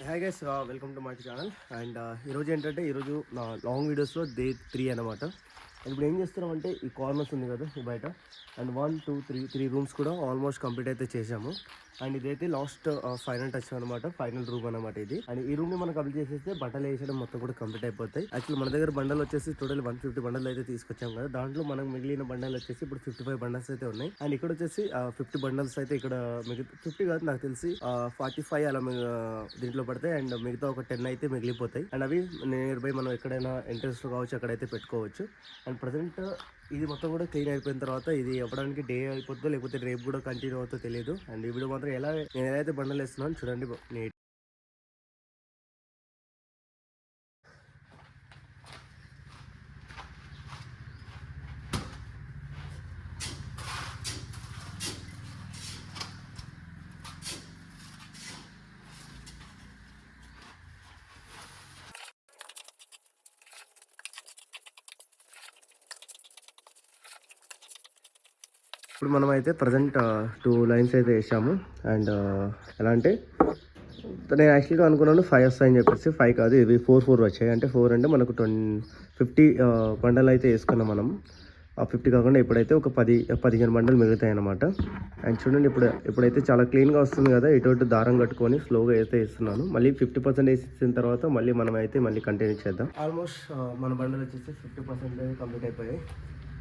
Hi guys, welcome to my channel. And ఈరోజు ఏంటంటే ఈరోజు నా లాంగ్ వీడియోస్లో డే 3 అనమాట. ఇప్పుడు ఏం చేస్తున్నాం అంటే ఈ కార్నర్స్ ఉంది కదా ఈ బయట, అండ్ 1 2 3 రూమ్స్ కూడా ఆల్మోస్ట్ కంప్లీట్ అయితే చేసాము. అండ్ ఇదైతే లాస్ట్ ఫైనల్ టచ్ అనమాట, ఫైనల్ రూమ్ అనమాట ఇది. అండ్ ఈ రూమ్ని మనం కంప్లీట్ చేసేస్తే బట్టలు వేసడం మొత్తం కూడా కంప్లీట్ అయిపోతాయి. యాక్చువల్లీ మన దగ్గర బండలు వచ్చేసి టోటల్ 150 బండలు అయితే తీసుకొచ్చాం కదా. దాంట్లో మనకు మిగిలిన బండలు వచ్చేసి ఇప్పుడు 55 బండల్స్ అయితే ఉన్నాయి. అండ్ ఇక్కడ వచ్చేసి 50 బండల్స్ అయితే ఇక్కడ 50 కాదు, నాకు తెలిసి 45 అలా దీంట్లో పడతాయి. అండ్ మిగతా ఒక 10 అయితే మిగిలిపోతాయి. అండ్ అవి నియర్ బై మనం ఎక్కడైనా ఎంట్రెన్స్ కావచ్చు, అక్కడైతే పెట్టుకోవచ్చు. అండ్ ప్రజెంట్ ఇది మొత్తం కూడా క్లీన్ అయిపోయిన తర్వాత ఇది అవ్వడానికి డే అయిపోతుందో లేకపోతే రేపు కూడా కంటిన్యూ అవుతుందో తెలియదు. అండ్ ఈ వీడియో మాత్రం నేను ఎలా అయితే బండలు వేస్తున్నాను చూడండి. నీట్ ఇప్పుడు మనం అయితే ప్రజెంట్ 2 లైన్స్ అయితే వేసాము. అండ్ ఎలా అంటే నేను యాక్చువల్గా అనుకున్నాను 5 వస్తాయని చెప్పేసి, 5 కాదు, ఇవి 4 వచ్చాయి. అంటే 4 అంటే మనకు 50 బండలు అయితే వేసుకున్నాం మనం. ఆ 50 కాకుండా ఇప్పుడైతే ఒక 15 బండలు మిగులుతాయి అనమాట. అండ్ చూడండి ఇప్పుడైతే చాలా క్లీన్గా వస్తుంది కదా. ఇటు దారం కట్టుకొని స్లోగా అయితే వేస్తున్నాను. మళ్ళీ 50% వేసిన తర్వాత మనం అయితే కంటిన్యూ చేద్దాం. ఆల్మోస్ట్ మన బండలు వచ్చేసి 50% కంప్లీట్ అయిపోయాయి.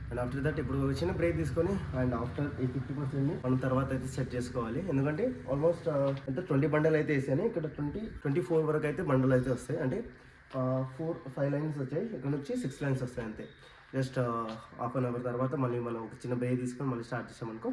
అండ్ ఆఫ్టర్ దట్ ఇప్పుడు చిన్న బ్రేక్ తీసుకొని అండ్ ఆఫ్టర్ ఈ 50% మనం తర్వాత అయితే సెట్ చేసుకోవాలి. ఎందుకంటే ఆల్మోస్ట్ ఎంత 20 బండలు అయితే వేసాను. ఇక్కడ 24 వరకు అయితే బండలు అయితే వస్తాయి. అంటే 5 లైన్స్ వచ్చాయి, ఇక్కడ నుంచి 6 లైన్స్ వస్తాయి అంతే. జస్ట్ హాఫ్ అన్ అవర్ తర్వాత మళ్ళీ మనం ఒక చిన్న బ్రేక్ తీసుకొని మళ్ళీ స్టార్ట్ చేసామనుకో.